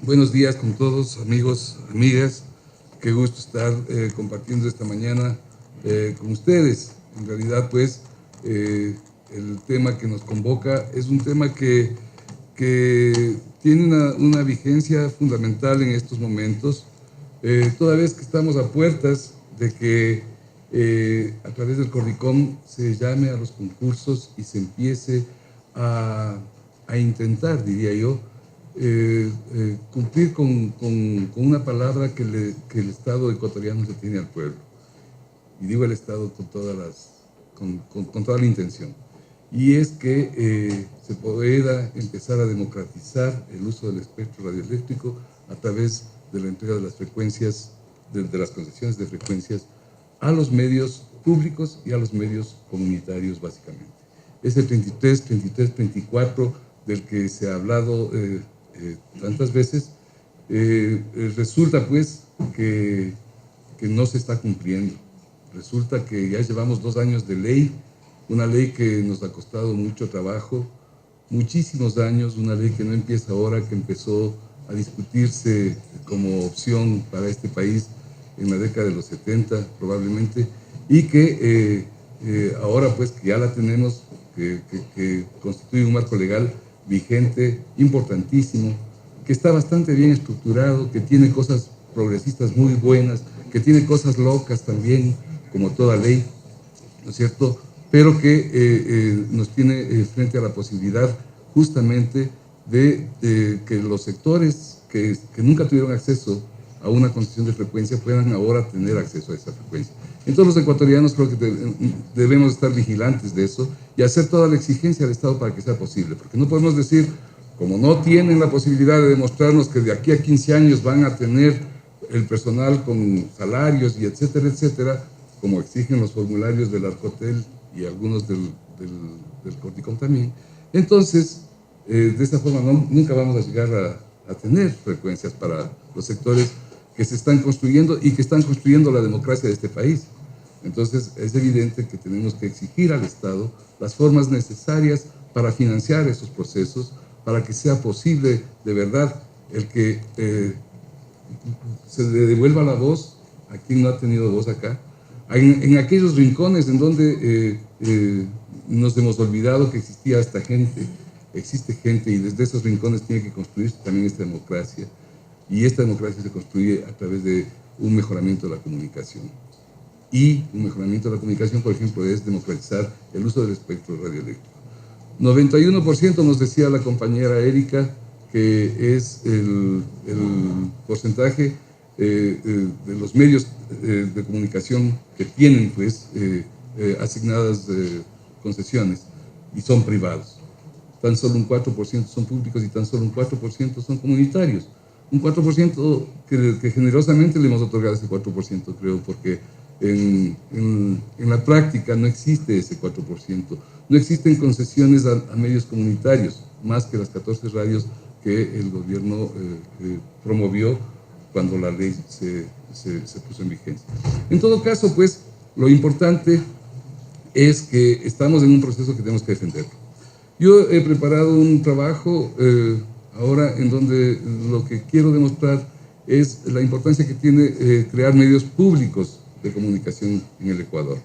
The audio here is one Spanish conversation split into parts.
Buenos días con todos, amigos, amigas. Qué gusto estar compartiendo esta mañana con ustedes. En realidad, pues, el tema que nos convoca es un tema que tiene una vigencia fundamental en estos momentos, toda vez que estamos a puertas de que a través del Cordicom se llame a los concursos y se empiece a intentar, diría yo, cumplir con una palabra que el Estado ecuatoriano se tiene al pueblo. Y digo el Estado con toda la intención. Y es que se pueda empezar a democratizar el uso del espectro radioeléctrico a través de la entrega de las frecuencias, de las concesiones de frecuencias a los medios públicos y a los medios comunitarios, básicamente. Es el 33-34 del que se ha hablado tantas veces. Resulta pues que no se está cumpliendo. Resulta que ya llevamos 2 años de ley, una ley que nos ha costado mucho trabajo, muchísimos años, una ley que no empieza ahora, que empezó a discutirse como opción para este país en la década de los 70 probablemente, y que ahora pues que ya la tenemos, que constituye un marco legal vigente, importantísimo, que está bastante bien estructurado, que tiene cosas progresistas muy buenas, que tiene cosas locas también, como toda ley, ¿no es cierto?, pero que nos tiene frente a la posibilidad justamente de que los sectores que nunca tuvieron acceso a una concesión de frecuencia puedan ahora tener acceso a esa frecuencia. Entonces los ecuatorianos creo que debemos estar vigilantes de eso y hacer toda la exigencia al Estado para que sea posible, porque no podemos decir, como no tienen la posibilidad de demostrarnos que de aquí a 15 años van a tener el personal con salarios y etcétera, etcétera, como exigen los formularios del Arcotel y algunos del Cordicom también. Entonces, de esta forma nunca vamos a llegar a tener frecuencias para los sectores que se están construyendo y que están construyendo la democracia de este país. Entonces, es evidente que tenemos que exigir al Estado las formas necesarias para financiar esos procesos, para que sea posible de verdad el que se le devuelva la voz a quien no ha tenido voz acá, en aquellos rincones en donde nos hemos olvidado que existía esta gente. Existe gente y desde esos rincones tiene que construirse también esta democracia, y esta democracia se construye a través de un mejoramiento de la comunicación. Y un mejoramiento de la comunicación, por ejemplo, es democratizar el uso del espectro radioeléctrico. 91% nos decía la compañera Erika que es el porcentaje de los medios de comunicación que tienen pues asignadas concesiones y son privados. Tan solo un 4% son públicos y tan solo un 4% son comunitarios. Un 4% que generosamente le hemos otorgado ese 4%, creo, porque en la práctica no existe ese 4%. No existen concesiones a medios comunitarios, más que las 14 radios que el gobierno promovió cuando la ley se puso en vigencia. En todo caso, pues, lo importante es que estamos en un proceso que tenemos que defenderlo. Yo he preparado un trabajo ahora en donde lo que quiero demostrar es la importancia que tiene crear medios públicos de comunicación en el Ecuador.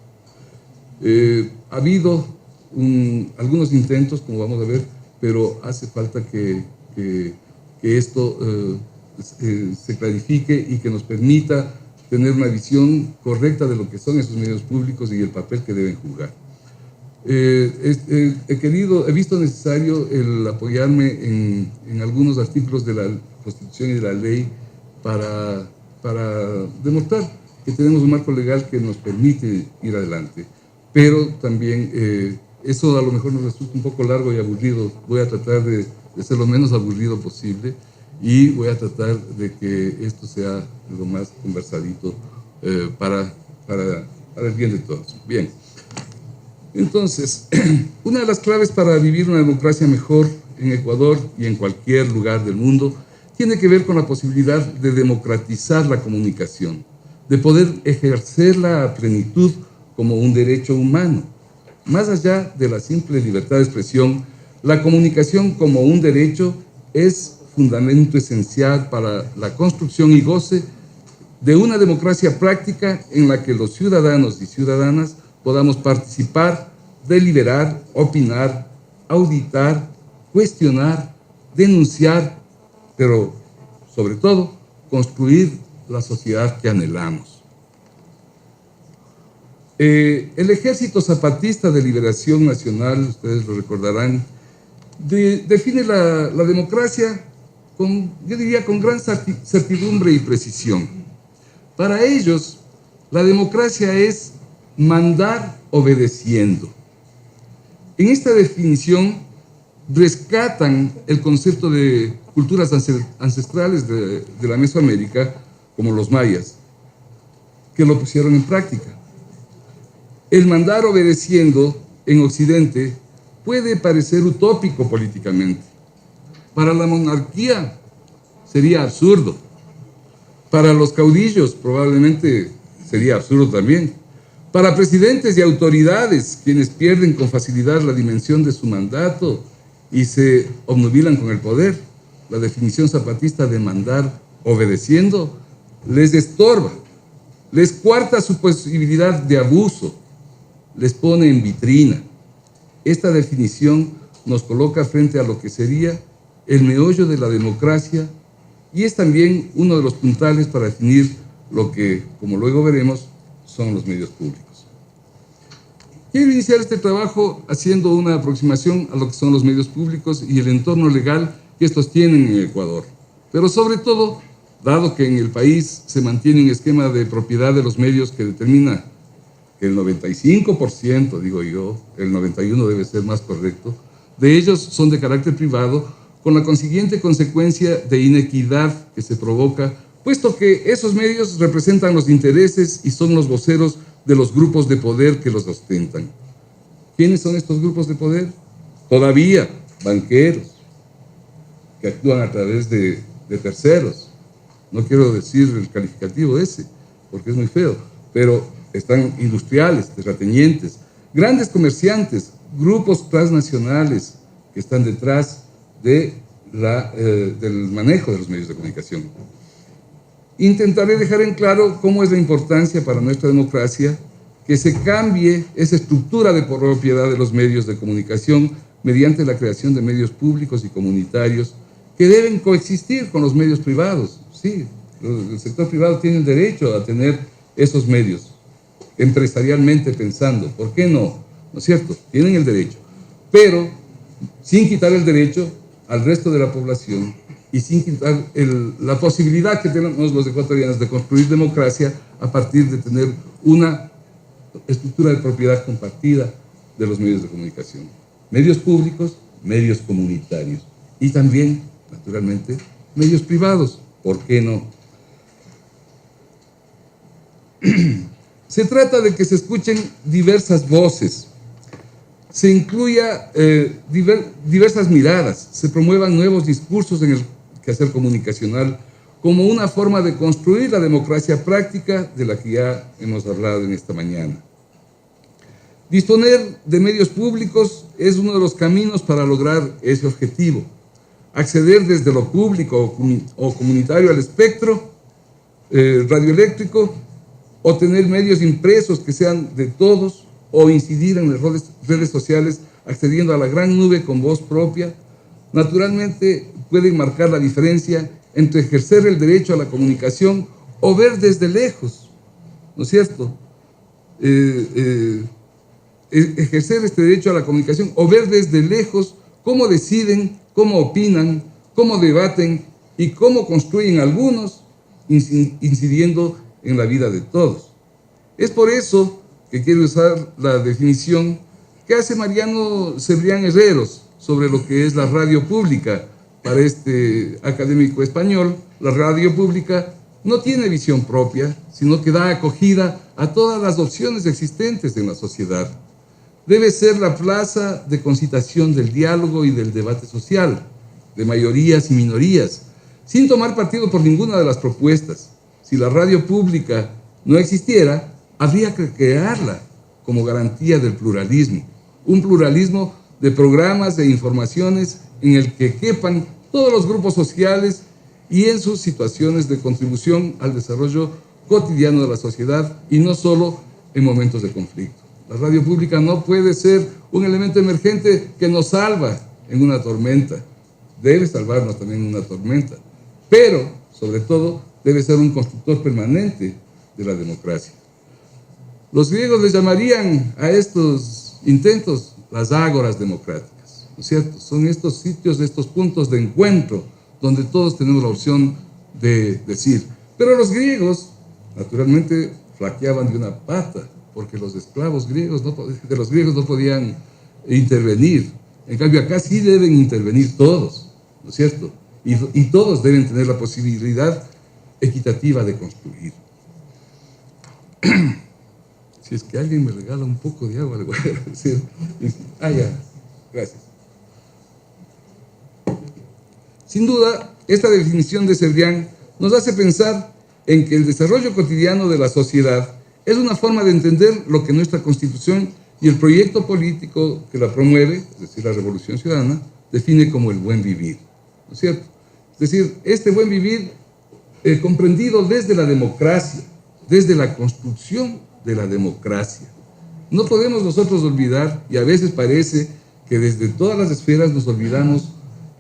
Ha habido algunos intentos, como vamos a ver, pero hace falta que esto se clarifique y que nos permita tener una visión correcta de lo que son esos medios públicos y el papel que deben jugar. He visto necesario el apoyarme en algunos artículos de la Constitución y de la ley para demostrar que tenemos un marco legal que nos permite ir adelante, pero también eso a lo mejor nos resulta un poco largo y aburrido. Voy a tratar de ser lo menos aburrido posible y voy a tratar de que esto sea lo más conversadito para el bien de todos. Bien. Entonces, una de las claves para vivir una democracia mejor en Ecuador y en cualquier lugar del mundo tiene que ver con la posibilidad de democratizar la comunicación, de poder ejercerla a plenitud como un derecho humano. Más allá de la simple libertad de expresión, la comunicación como un derecho es fundamento esencial para la construcción y goce de una democracia práctica en la que los ciudadanos y ciudadanas podamos participar, deliberar, opinar, auditar, cuestionar, denunciar, pero sobre todo construir la sociedad que anhelamos. El Ejército Zapatista de Liberación Nacional, ustedes lo recordarán, define la democracia yo diría con gran certidumbre y precisión. Para ellos, la democracia es mandar obedeciendo. En esta definición rescatan el concepto de culturas ancestrales de la Mesoamérica, como los mayas, que lo pusieron en práctica. El mandar obedeciendo en Occidente puede parecer utópico políticamente. Para la monarquía sería absurdo. Para los caudillos probablemente sería absurdo también. Para presidentes y autoridades, quienes pierden con facilidad la dimensión de su mandato y se obnubilan con el poder, la definición zapatista de mandar obedeciendo les estorba, les coarta su posibilidad de abuso, les pone en vitrina. Esta definición nos coloca frente a lo que sería el meollo de la democracia y es también uno de los puntales para definir lo que, como luego veremos, son los medios públicos. Quiero iniciar este trabajo haciendo una aproximación a lo que son los medios públicos y el entorno legal que estos tienen en Ecuador, pero sobre todo, dado que en el país se mantiene un esquema de propiedad de los medios que determina que el 95%, digo yo, el 91% debe ser más correcto, de ellos son de carácter privado, con la consiguiente consecuencia de inequidad que se provoca, puesto que esos medios representan los intereses y son los voceros de los grupos de poder que los ostentan. ¿Quiénes son estos grupos de poder? Todavía banqueros, que actúan a través de terceros. No quiero decir el calificativo ese, porque es muy feo, pero están industriales, terratenientes, grandes comerciantes, grupos transnacionales que están detrás del manejo de los medios de comunicación. Intentaré dejar en claro cómo es la importancia para nuestra democracia que se cambie esa estructura de propiedad de los medios de comunicación mediante la creación de medios públicos y comunitarios que deben coexistir con los medios privados. Sí, el sector privado tiene el derecho a tener esos medios, empresarialmente pensando. ¿Por qué no? ¿No es cierto? Tienen el derecho, pero sin quitar el derecho al resto de la población y sin quitar la posibilidad que tenemos los ecuatorianos de construir democracia a partir de tener una estructura de propiedad compartida de los medios de comunicación. Medios públicos, medios comunitarios y también, naturalmente, medios privados. ¿Por qué no? Se trata de que se escuchen diversas voces, se incluya diversas miradas, se promuevan nuevos discursos en el quehacer comunicacional como una forma de construir la democracia práctica de la que ya hemos hablado en esta mañana. Disponer de medios públicos es uno de los caminos para lograr ese objetivo. Acceder desde lo público o comunitario al espectro radioeléctrico, o tener medios impresos que sean de todos, o incidir en las redes sociales accediendo a la gran nube con voz propia, naturalmente pueden marcar la diferencia entre ejercer el derecho a la comunicación o ver desde lejos, ¿no es cierto? Ejercer este derecho a la comunicación o ver desde lejos cómo deciden, cómo opinan, cómo debaten y cómo construyen algunos, incidiendo en la vida de todos. Es por eso que quiero usar la definición que hace Mariano Cebrián Herreros sobre lo que es la radio pública. Para este académico español, la radio pública no tiene visión propia, sino que da acogida a todas las opciones existentes en la sociedad. Debe ser la plaza de concitación del diálogo y del debate social, de mayorías y minorías, sin tomar partido por ninguna de las propuestas. Si la radio pública no existiera, habría que crearla como garantía del pluralismo, un pluralismo de programas e informaciones en el que quepan todos los grupos sociales y en sus situaciones de contribución al desarrollo cotidiano de la sociedad y no solo en momentos de conflicto. La radio pública no puede ser un elemento emergente que nos salva en una tormenta, debe salvarnos también en una tormenta, pero sobre todo debe ser un constructor permanente de la democracia. Los griegos les llamarían a estos intentos las ágoras democráticas, ¿no es cierto? Son estos sitios, estos puntos de encuentro donde todos tenemos la opción de decir. Pero los griegos, naturalmente, flaqueaban de una pata, porque los esclavos griegos de los griegos no podían intervenir. En cambio, acá sí deben intervenir todos, ¿no es cierto? Y todos deben tener la posibilidad equitativa de construir. Si es que alguien me regala un poco de agua, le voy a agradecer. Ya, gracias. Sin duda, esta definición de Cebrián nos hace pensar en que el desarrollo cotidiano de la sociedad es una forma de entender lo que nuestra Constitución y el proyecto político que la promueve, es decir, la Revolución Ciudadana, define como el buen vivir, ¿no es cierto? Es decir, este buen vivir comprendido desde la democracia, desde la construcción de la democracia. No podemos nosotros olvidar, y a veces parece que desde todas las esferas nos olvidamos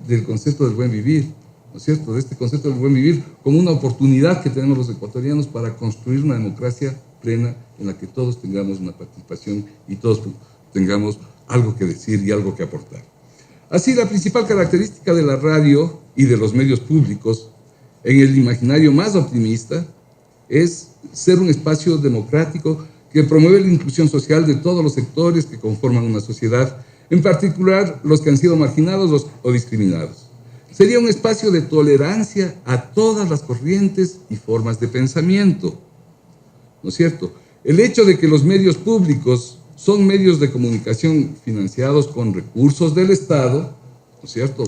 del concepto del buen vivir, ¿no es cierto? De este concepto del buen vivir como una oportunidad que tenemos los ecuatorianos para construir una democracia plena en la que todos tengamos una participación y todos tengamos algo que decir y algo que aportar. Así, la principal característica de la radio y de los medios públicos en el imaginario más optimista es ser un espacio democrático que promueve la inclusión social de todos los sectores que conforman una sociedad, en particular los que han sido marginados o discriminados. Sería un espacio de tolerancia a todas las corrientes y formas de pensamiento, ¿no es cierto? El hecho de que los medios públicos son medios de comunicación financiados con recursos del Estado, ¿no es cierto?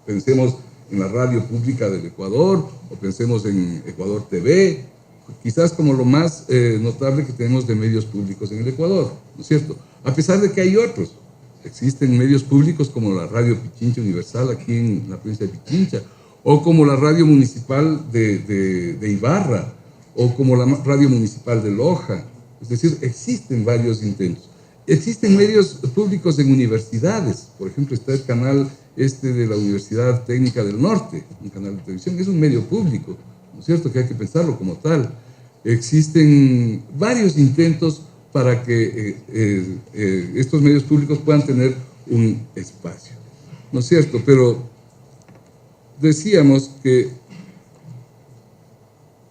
Pensemos en la radio pública del Ecuador, o pensemos en Ecuador TV, quizás como lo más notable que tenemos de medios públicos en el Ecuador, ¿no es cierto? A pesar de que hay otros. Existen medios públicos como la Radio Pichincha Universal aquí en la provincia de Pichincha, o como la radio municipal de Ibarra, o como la radio municipal de Loja. Es decir, existen varios intentos. Existen medios públicos en universidades. Por ejemplo, está el canal de la Universidad Técnica del Norte, un canal de televisión, es un medio público, ¿no es cierto? Que hay que pensarlo como tal. Existen varios intentos para que estos medios públicos puedan tener un espacio, ¿no es cierto? Pero decíamos que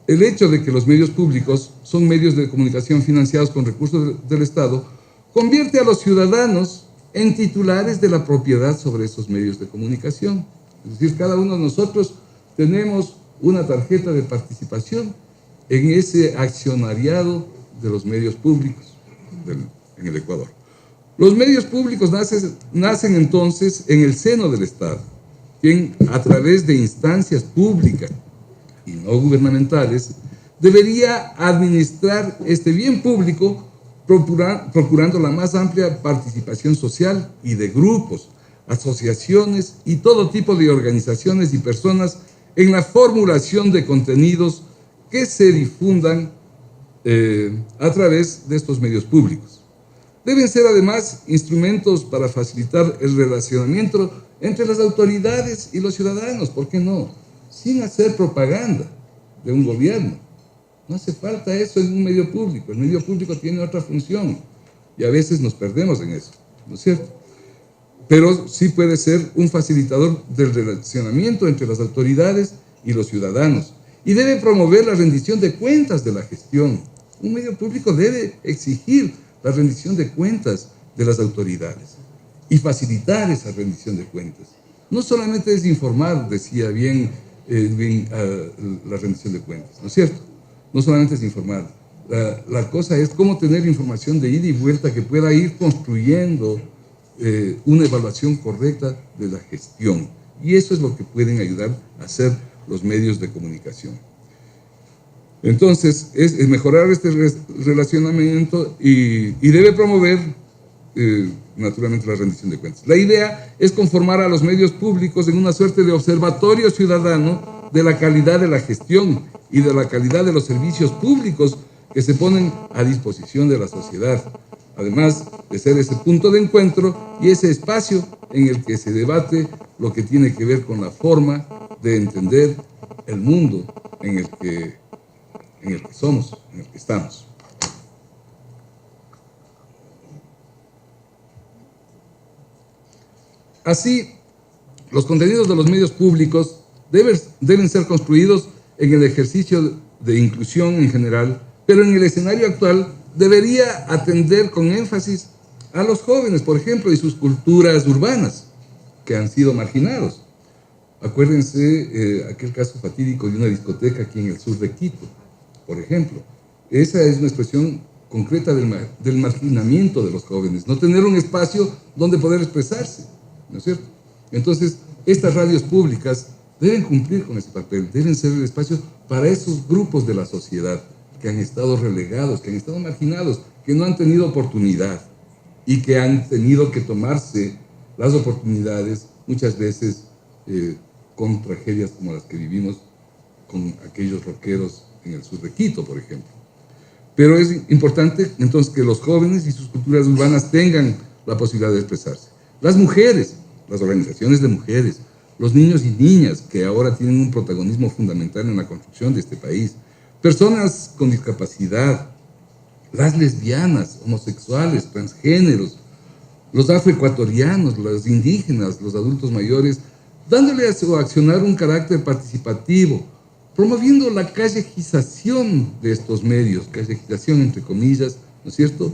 el hecho de que los medios públicos son medios de comunicación financiados con recursos del Estado convierte a los ciudadanos en titulares de la propiedad sobre esos medios de comunicación. Es decir, cada uno de nosotros tenemos una tarjeta de participación en ese accionariado de los medios públicos en el Ecuador. Los medios públicos nacen entonces en el seno del Estado, quien a través de instancias públicas y no gubernamentales debería administrar este bien público procurando la más amplia participación social y de grupos, asociaciones y todo tipo de organizaciones y personas en la formulación de contenidos que se difundan a través de estos medios públicos. Deben ser además instrumentos para facilitar el relacionamiento entre las autoridades y los ciudadanos, ¿por qué no? Sin hacer propaganda de un gobierno. No hace falta eso en un medio público. El medio público tiene otra función y a veces nos perdemos en eso, ¿no es cierto? Pero sí puede ser un facilitador del relacionamiento entre las autoridades y los ciudadanos y debe promover la rendición de cuentas de la gestión. Un medio público debe exigir la rendición de cuentas de las autoridades y facilitar esa rendición de cuentas. No solamente es informar, decía bien la rendición de cuentas, ¿no es cierto? No solamente es informar. La cosa es cómo tener información de ida y vuelta que pueda ir construyendo una evaluación correcta de la gestión. Y eso es lo que pueden ayudar a hacer los medios de comunicación. Entonces, es mejorar este relacionamiento y debe promover naturalmente la rendición de cuentas. La idea es conformar a los medios públicos en una suerte de observatorio ciudadano de la calidad de la gestión y de la calidad de los servicios públicos que se ponen a disposición de la sociedad, además de ser ese punto de encuentro y ese espacio en el que se debate lo que tiene que ver con la forma de entender el mundo en el que somos, en el que estamos. Así, los contenidos de los medios públicos deben ser construidos en el ejercicio de inclusión en general, pero en el escenario actual debería atender con énfasis a los jóvenes, por ejemplo, y sus culturas urbanas, que han sido marginados. Acuérdense aquel caso fatídico de una discoteca aquí en el sur de Quito, por ejemplo. Esa es una expresión concreta del marginamiento de los jóvenes, no tener un espacio donde poder expresarse, ¿no es cierto? Entonces, estas radios públicas deben cumplir con ese papel, deben ser el espacio para esos grupos de la sociedad que han estado relegados, que han estado marginados, que no han tenido oportunidad y que han tenido que tomarse las oportunidades muchas veces con tragedias como las que vivimos con aquellos rockeros en el sur de Quito, por ejemplo. Pero es importante entonces que los jóvenes y sus culturas urbanas tengan la posibilidad de expresarse. Las mujeres, las organizaciones de mujeres, los niños y niñas que ahora tienen un protagonismo fundamental en la construcción de este país, personas con discapacidad, las lesbianas, homosexuales, transgéneros, los afroecuatorianos, los indígenas, los adultos mayores, dándole a su accionar un carácter participativo, promoviendo la callejización de estos medios, callejización entre comillas, ¿no es cierto?,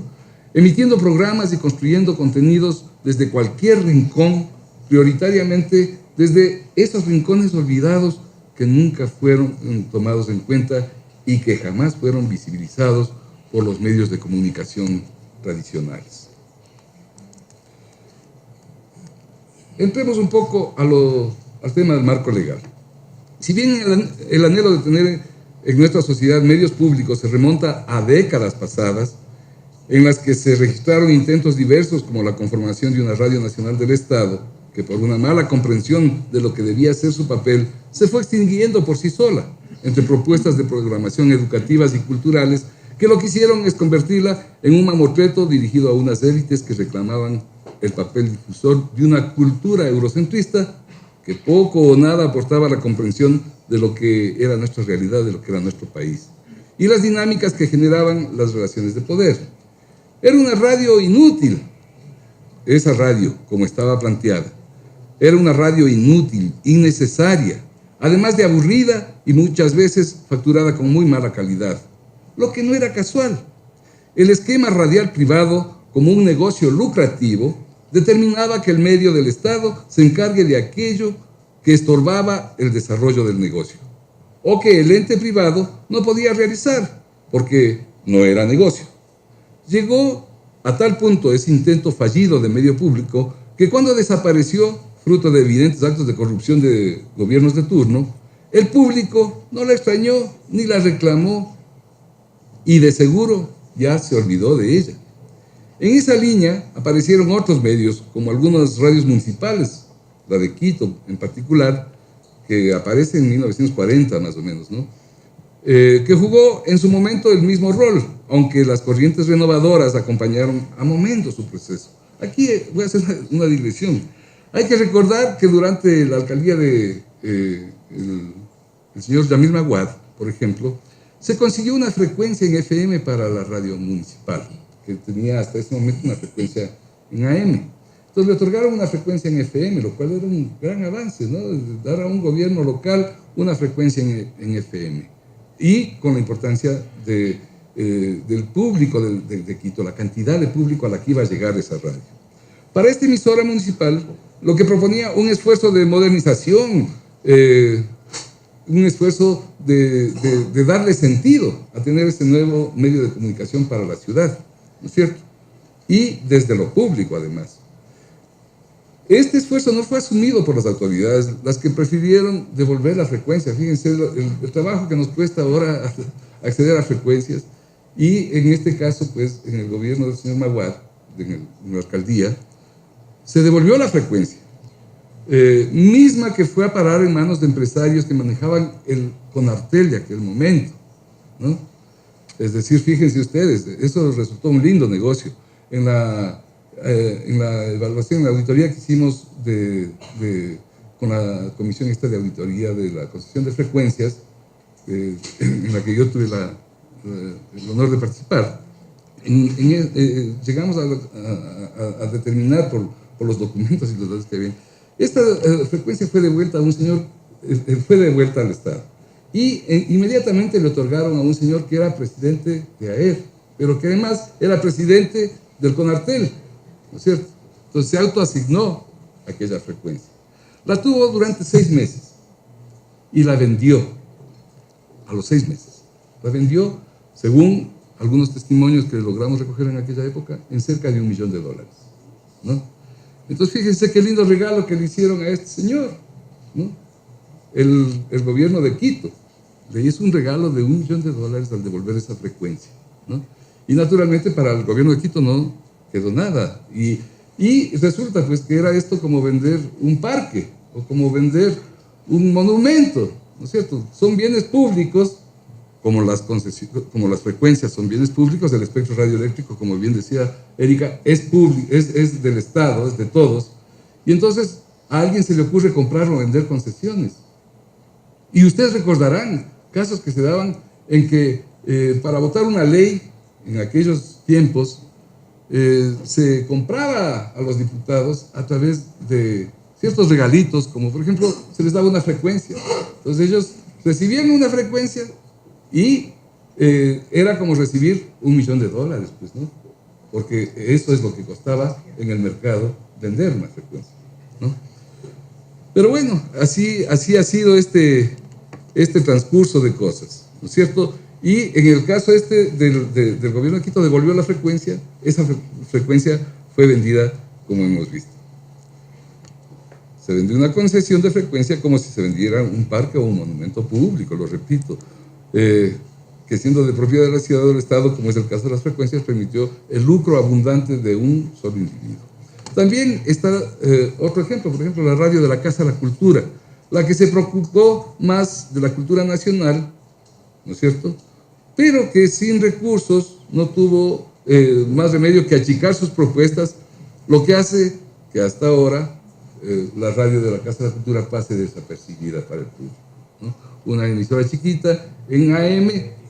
emitiendo programas y construyendo contenidos desde cualquier rincón, prioritariamente desde esos rincones olvidados que nunca fueron tomados en cuenta y que jamás fueron visibilizados por los medios de comunicación tradicionales. Entremos un poco al tema del marco legal. Si bien el anhelo de tener en nuestra sociedad medios públicos se remonta a décadas pasadas, en las que se registraron intentos diversos como la conformación de una Radio Nacional del Estado, que por una mala comprensión de lo que debía ser su papel, se fue extinguiendo por sí sola, entre propuestas de programación educativas y culturales que lo que hicieron es convertirla en un mamotreto dirigido a unas élites que reclamaban el papel difusor de una cultura eurocentrista que poco o nada aportaba a la comprensión de lo que era nuestra realidad, de lo que era nuestro país, y las dinámicas que generaban las relaciones de poder. Era una radio inútil, esa radio, como estaba planteada. Era una radio inútil, innecesaria, además de aburrida y muchas veces facturada con muy mala calidad, lo que no era casual. El esquema radial privado, como un negocio lucrativo, determinaba que el medio del Estado se encargue de aquello que estorbaba el desarrollo del negocio, o que el ente privado no podía realizar, porque no era negocio. Llegó a tal punto ese intento fallido de medio público que cuando desapareció, fruto de evidentes actos de corrupción de gobiernos de turno, el público no la extrañó ni la reclamó y de seguro ya se olvidó de ella. En esa línea aparecieron otros medios, como algunas radios municipales, la de Quito en particular, que aparece en 1940 más o menos, ¿no? Que jugó en su momento el mismo rol, aunque las corrientes renovadoras acompañaron a momentos su proceso. Aquí voy a hacer una digresión. Hay que recordar que durante la alcaldía de el señor Yamil Maguad, por ejemplo, se consiguió una frecuencia en FM para la radio municipal, que tenía hasta ese momento una frecuencia en AM. Entonces le otorgaron una frecuencia en FM, lo cual era un gran avance, ¿no? Dar a un gobierno local una frecuencia en FM. Y con la importancia del público de Quito, la cantidad de público a la que iba a llegar esa radio. Para esta emisora municipal, lo que proponía un esfuerzo de modernización, un esfuerzo de darle sentido a tener este nuevo medio de comunicación para la ciudad, ¿no es cierto? Y desde lo público, además. Este esfuerzo no fue asumido por las autoridades, las que prefirieron devolver la frecuencia. Fíjense el trabajo que nos cuesta ahora acceder a frecuencias. Y en este caso, pues, en el gobierno del señor Maguad, en la alcaldía, se devolvió la frecuencia, misma que fue a parar en manos de empresarios que manejaban el Conartel de aquel momento, ¿no? Es decir, fíjense ustedes, eso resultó un lindo negocio. En la evaluación, en la auditoría que hicimos con la Comisión esta de Auditoría de la Concesión de Frecuencias, en la que yo tuve el honor de participar, llegamos a determinar por los documentos y los datos que había. Esta frecuencia fue devuelta a un señor, fue devuelta al Estado. Y inmediatamente le otorgaron a un señor que era presidente de AER, pero que además era presidente del Conartel, ¿no es cierto? Entonces se autoasignó aquella frecuencia. La tuvo durante 6 meses y la vendió a los 6 meses. La vendió, según algunos testimonios que logramos recoger en aquella época, en cerca de $1 millón, ¿no? Entonces fíjense qué lindo regalo que le hicieron a este señor, ¿no? El gobierno de Quito le hizo un regalo de $1 millón al devolver esa frecuencia, ¿no? Y naturalmente para el gobierno de Quito no quedó nada. Y resulta pues que era esto como vender un parque o como vender un monumento, ¿no es cierto? Son bienes públicos, como las frecuencias son bienes públicos, el espectro radioeléctrico, como bien decía Erika, es del Estado, es de todos. Y entonces a alguien se le ocurre comprar o vender concesiones. Y ustedes recordarán casos que se daban en que para votar una ley en aquellos tiempos se compraba a los diputados a través de ciertos regalitos, como por ejemplo se les daba una frecuencia. Entonces ellos recibían una frecuencia y era como recibir $1 millón, pues, ¿no? Porque eso es lo que costaba en el mercado vender una frecuencia, ¿no? Pero bueno, así ha sido este transcurso de cosas, ¿no es cierto? Y en el caso del gobierno de Quito devolvió la frecuencia, esa frecuencia fue vendida como hemos visto. Se vendió una concesión de frecuencia como si se vendiera un parque o un monumento público, lo repito, que siendo de propiedad de la ciudad o del Estado, como es el caso de las frecuencias, permitió el lucro abundante de un solo individuo. También está otro ejemplo, por ejemplo, la radio de la Casa de la Cultura, la que se preocupó más de la cultura nacional, ¿no es cierto?, pero que sin recursos no tuvo más remedio que achicar sus propuestas, lo que hace que hasta ahora la radio de la Casa de la Cultura pase desapercibida para el público, ¿no? Una emisora chiquita en AM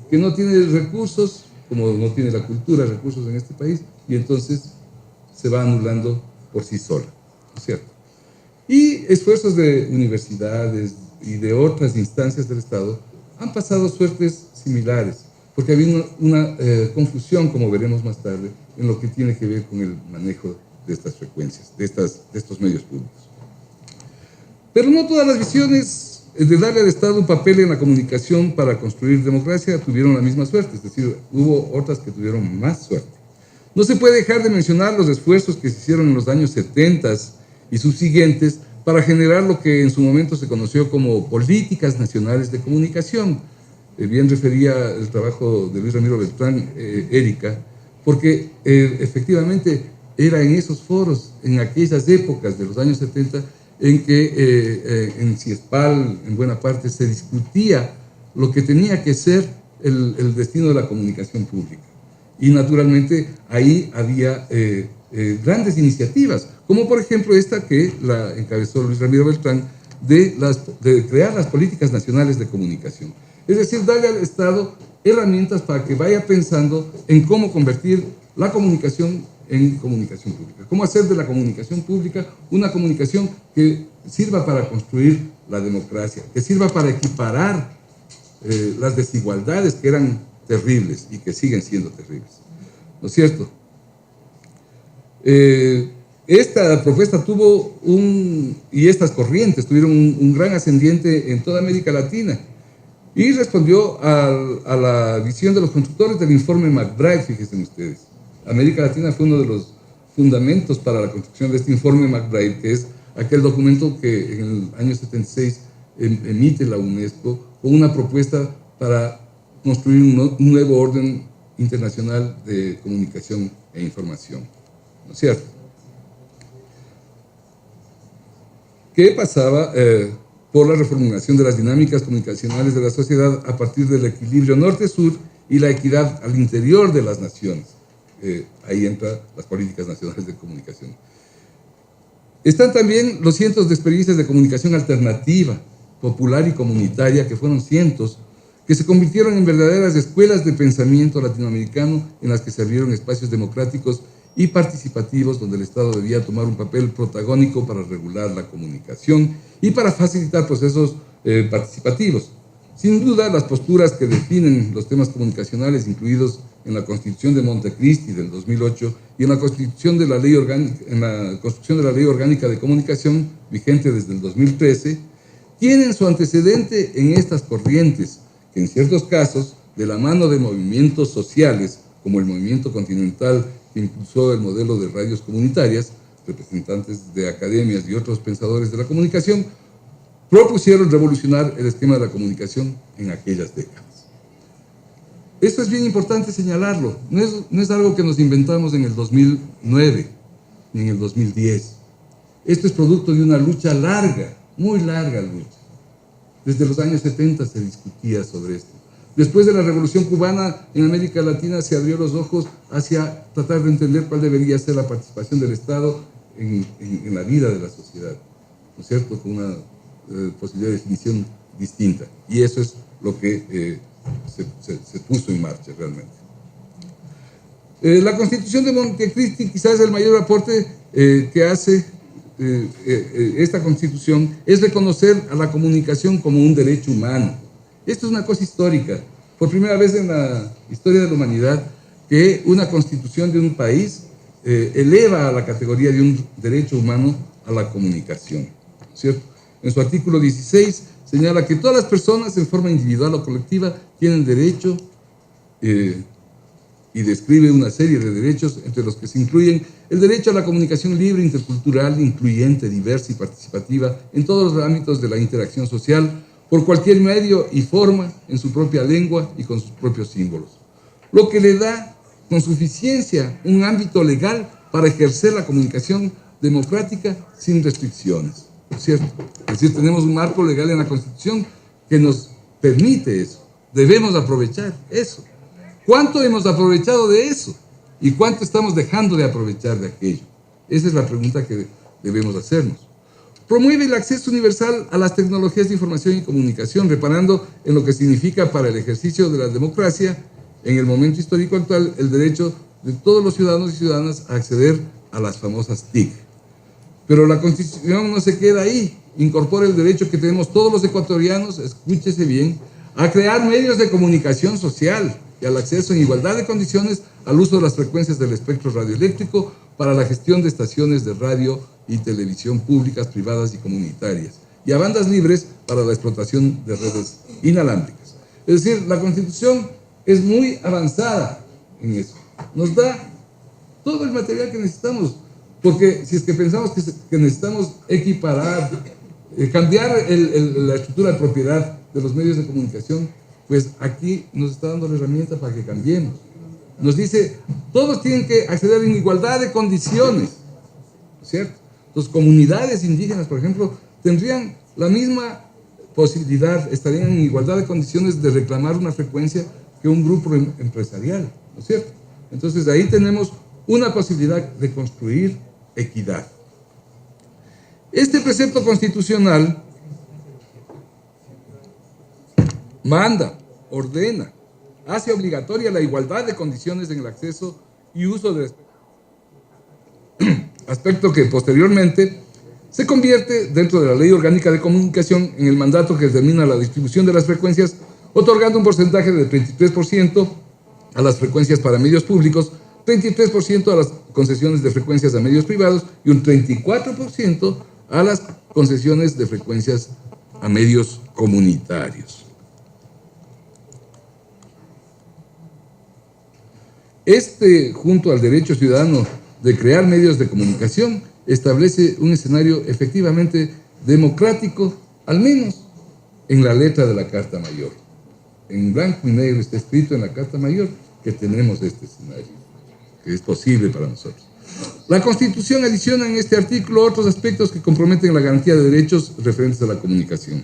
que no tiene recursos, como no tiene la cultura recursos en este país, y entonces se va anulando por sí sola, ¿no es cierto? Y esfuerzos de universidades y de otras instancias del Estado han pasado suertes similares, porque había una confusión, como veremos más tarde, en lo que tiene que ver con el manejo de estas frecuencias, de estos medios públicos. Pero no todas las visiones de darle al Estado un papel en la comunicación para construir democracia tuvieron la misma suerte, es decir, hubo otras que tuvieron más suerte. No se puede dejar de mencionar los esfuerzos que se hicieron en los años 70 y subsiguientes para generar lo que en su momento se conoció como políticas nacionales de comunicación. Bien refería el trabajo de Luis Ramiro Beltrán, Erika, porque efectivamente era en esos foros, en aquellas épocas de los años 70, en que en CIESPAL, en buena parte, se discutía lo que tenía que ser el destino de la comunicación pública. Y naturalmente ahí había grandes iniciativas, como por ejemplo esta que la encabezó Luis Ramiro Beltrán, de crear las políticas nacionales de comunicación. Es decir, darle al Estado herramientas para que vaya pensando en cómo convertir la comunicación en comunicación pública. Cómo hacer de la comunicación pública una comunicación que sirva para construir la democracia, que sirva para equiparar las desigualdades que eran terribles y que siguen siendo terribles, ¿no es cierto? Esta propuesta tuvo y estas corrientes tuvieron un gran ascendiente en toda América Latina y respondió a la visión de los constructores del informe McBride, fíjense ustedes. América Latina fue uno de los fundamentos para la construcción de este informe McBride, que es aquel documento que en el año 76 emite la UNESCO con una propuesta para construir un nuevo orden internacional de comunicación e información, ¿no es cierto? que pasaba por la reformulación de las dinámicas comunicacionales de la sociedad a partir del equilibrio norte-sur y la equidad al interior de las naciones. Ahí entran las políticas nacionales de comunicación. Están también los cientos de experiencias de comunicación alternativa, popular y comunitaria, que fueron cientos, que se convirtieron en verdaderas escuelas de pensamiento latinoamericano en las que se abrieron espacios democráticos y participativos donde el Estado debía tomar un papel protagónico para regular la comunicación y para facilitar procesos participativos. Sin duda, las posturas que definen los temas comunicacionales incluidos en la Constitución de Montecristi del 2008 y en la construcción de la Ley Orgánica de Comunicación, vigente desde el 2013, tienen su antecedente en estas corrientes, que en ciertos casos, de la mano de movimientos sociales, como el movimiento continental que impulsó el modelo de radios comunitarias, representantes de academias y otros pensadores de la comunicación, propusieron revolucionar el esquema de la comunicación en aquellas décadas. Esto es bien importante señalarlo, no es algo que nos inventamos en el 2009 ni en el 2010. Esto es producto de una lucha larga, muy larga lucha. Desde los años 70 se discutía sobre esto. Después de la Revolución Cubana, en América Latina se abrió los ojos hacia tratar de entender cuál debería ser la participación del Estado en la vida de la sociedad, ¿no es cierto?, con una posibilidad de definición distinta. Y eso es lo que se puso en marcha realmente. La Constitución de Montecristi quizás el mayor aporte que hace esta Constitución es reconocer a la comunicación como un derecho humano. Esto es una cosa histórica. Por primera vez en la historia de la humanidad que una Constitución de un país eleva a la categoría de un derecho humano a la comunicación, ¿cierto? En su artículo 16 señala que todas las personas en forma individual o colectiva tienen derecho y describe una serie de derechos entre los que se incluyen el derecho a la comunicación libre, intercultural, incluyente, diversa y participativa en todos los ámbitos de la interacción social, por cualquier medio y forma, en su propia lengua y con sus propios símbolos. Lo que le da con suficiencia un ámbito legal para ejercer la comunicación democrática sin restricciones, ¿cierto? Es decir, tenemos un marco legal en la Constitución que nos permite eso. Debemos aprovechar eso. ¿Cuánto hemos aprovechado de eso? ¿Y cuánto estamos dejando de aprovechar de aquello? Esa es la pregunta que debemos hacernos. Promueve el acceso universal a las tecnologías de información y comunicación, reparando en lo que significa para el ejercicio de la democracia, en el momento histórico actual, el derecho de todos los ciudadanos y ciudadanas a acceder a las famosas TIC. Pero la Constitución no se queda ahí, incorpora el derecho que tenemos todos los ecuatorianos, escúchese bien, a crear medios de comunicación social y al acceso en igualdad de condiciones al uso de las frecuencias del espectro radioeléctrico para la gestión de estaciones de radio y televisión públicas, privadas y comunitarias, y a bandas libres para la explotación de redes inalámbricas. Es decir, la Constitución es muy avanzada en eso. Nos da todo el material que necesitamos, porque si es que pensamos que necesitamos equiparar, cambiar la estructura de propiedad de los medios de comunicación, pues aquí nos está dando la herramienta para que cambiemos. Nos dice, todos tienen que acceder en igualdad de condiciones, ¿cierto? Las comunidades indígenas, por ejemplo, tendrían la misma posibilidad, estarían en igualdad de condiciones de reclamar una frecuencia que un grupo empresarial, ¿no es cierto? Entonces, ahí tenemos una posibilidad de construir equidad. Este precepto constitucional manda, ordena, hace obligatoria la igualdad de condiciones en el acceso y uso de aspecto que posteriormente se convierte dentro de la Ley Orgánica de Comunicación en el mandato que determina la distribución de las frecuencias, otorgando un porcentaje de 33% a las frecuencias para medios públicos, 33% a las concesiones de frecuencias a medios privados y un 34% a las concesiones de frecuencias a medios comunitarios. Junto al derecho ciudadano de crear medios de comunicación, establece un escenario efectivamente democrático, al menos en la letra de la Carta Mayor. En blanco y negro está escrito en la Carta Mayor que tenemos este escenario, que es posible para nosotros. La Constitución adiciona en este artículo otros aspectos que comprometen la garantía de derechos referentes a la comunicación.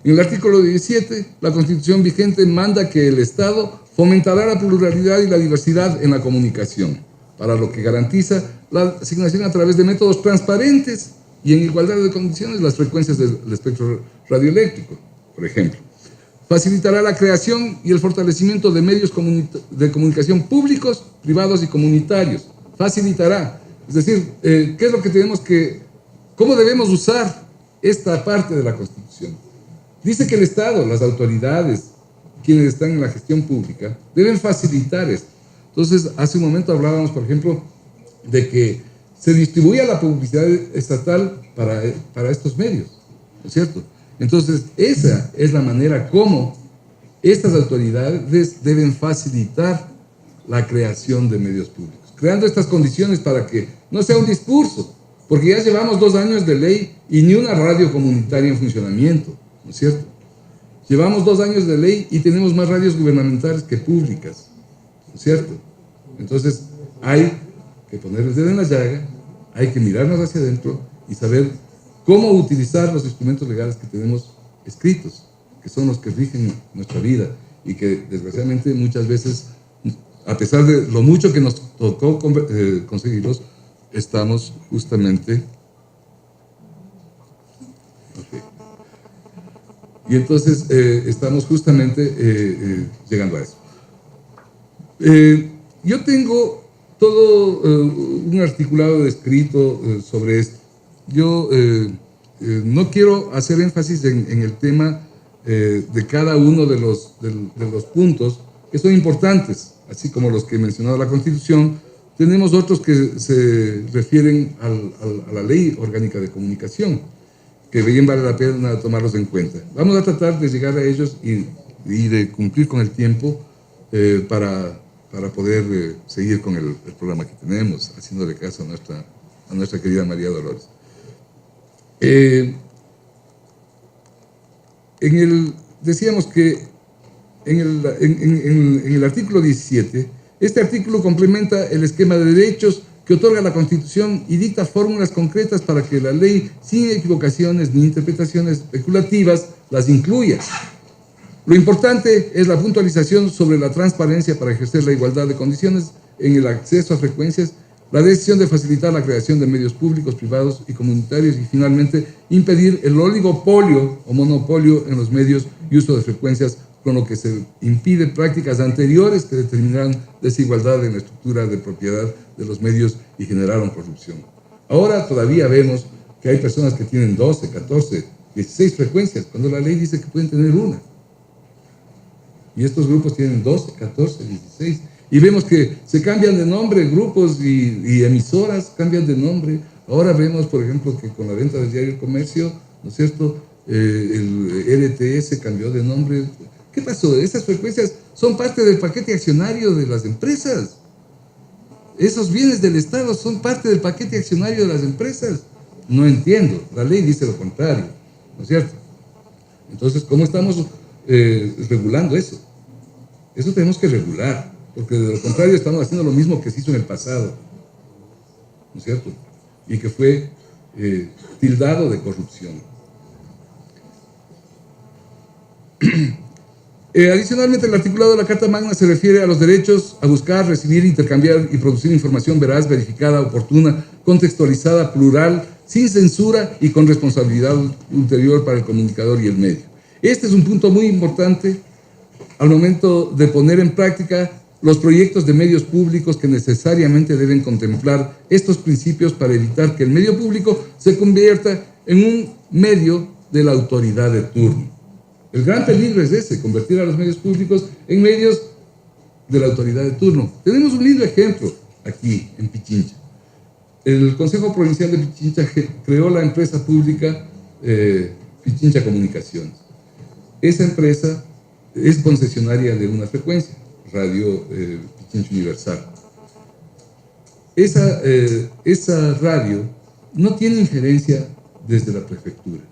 En el artículo 17, la Constitución vigente manda que el Estado fomentará la pluralidad y la diversidad en la comunicación, para lo que garantiza la asignación a través de métodos transparentes y en igualdad de condiciones las frecuencias del espectro radioeléctrico, por ejemplo. Facilitará la creación y el fortalecimiento de medios de comunicación públicos, privados y comunitarios. Facilitará. Es decir, ¿qué es lo que tenemos que... ¿Cómo debemos usar esta parte de la Constitución? Dice que el Estado, las autoridades, quienes están en la gestión pública, deben facilitar esto. Entonces, hace un momento hablábamos, por ejemplo, de que se distribuya la publicidad estatal para estos medios, ¿no es cierto? Entonces, esa es la manera como estas autoridades deben facilitar la creación de medios públicos, creando estas condiciones para que no sea un discurso, porque ya llevamos 2 años de ley y ni una radio comunitaria en funcionamiento, ¿no es cierto? Llevamos 2 años de ley y tenemos más radios gubernamentales que públicas, ¿no es cierto? Entonces, hay que poner el dedo en la llaga, hay que mirarnos hacia adentro y saber cómo utilizar los instrumentos legales que tenemos escritos, que son los que rigen nuestra vida y que desgraciadamente muchas veces, a pesar de lo mucho que nos tocó conseguirlos, estamos justamente... Okay. Y entonces estamos justamente llegando a eso. Yo tengo todo un articulado escrito sobre esto. Yo no quiero hacer énfasis en el tema de cada uno de los puntos que son importantes, así como los que he mencionado la Constitución. Tenemos otros que se refieren a la Ley Orgánica de Comunicación, que bien vale la pena tomarlos en cuenta. Vamos a tratar de llegar a ellos y de cumplir con el tiempo para poder seguir con el programa que tenemos, haciéndole caso a nuestra querida María Dolores. Decíamos que en el artículo 17, este artículo complementa el esquema de derechos que otorga la Constitución y dicta fórmulas concretas para que la ley, sin equivocaciones ni interpretaciones especulativas, las incluya. Lo importante es la puntualización sobre la transparencia para ejercer la igualdad de condiciones en el acceso a frecuencias, la decisión de facilitar la creación de medios públicos, privados y comunitarios y finalmente impedir el oligopolio o monopolio en los medios y uso de frecuencias, con lo que se impide prácticas anteriores que determinaran desigualdad en la estructura de propiedad de los medios y generaron corrupción. Ahora todavía vemos que hay personas que tienen 12, 14, 16 frecuencias, cuando la ley dice que pueden tener una. Y estos grupos tienen 12, 14, 16. Y vemos que se cambian de nombre, grupos y emisoras cambian de nombre. Ahora vemos, por ejemplo, que con la venta del diario El Comercio, ¿no es cierto?, el RTS cambió de nombre. ¿Qué pasó? Esas frecuencias son parte del paquete accionario de las empresas. Esos bienes del Estado son parte del paquete accionario de las empresas. No entiendo. La ley dice lo contrario, ¿no es cierto? Entonces, ¿cómo estamos regulando eso? Eso tenemos que regular, porque de lo contrario estamos haciendo lo mismo que se hizo en el pasado, ¿no es cierto? Y que fue tildado de corrupción. Adicionalmente, el articulado de la Carta Magna se refiere a los derechos a buscar, recibir, intercambiar y producir información veraz, verificada, oportuna, contextualizada, plural, sin censura y con responsabilidad ulterior para el comunicador y el medio. Este es un punto muy importante al momento de poner en práctica los proyectos de medios públicos que necesariamente deben contemplar estos principios para evitar que el medio público se convierta en un medio de la autoridad de turno. El gran peligro es ese, convertir a los medios públicos en medios de la autoridad de turno. Tenemos un lindo ejemplo aquí en Pichincha. El Consejo Provincial de Pichincha creó la empresa pública Pichincha Comunicaciones. Esa empresa es concesionaria de una frecuencia, Radio Pichincha Universal. Esa radio no tiene injerencia desde la prefectura.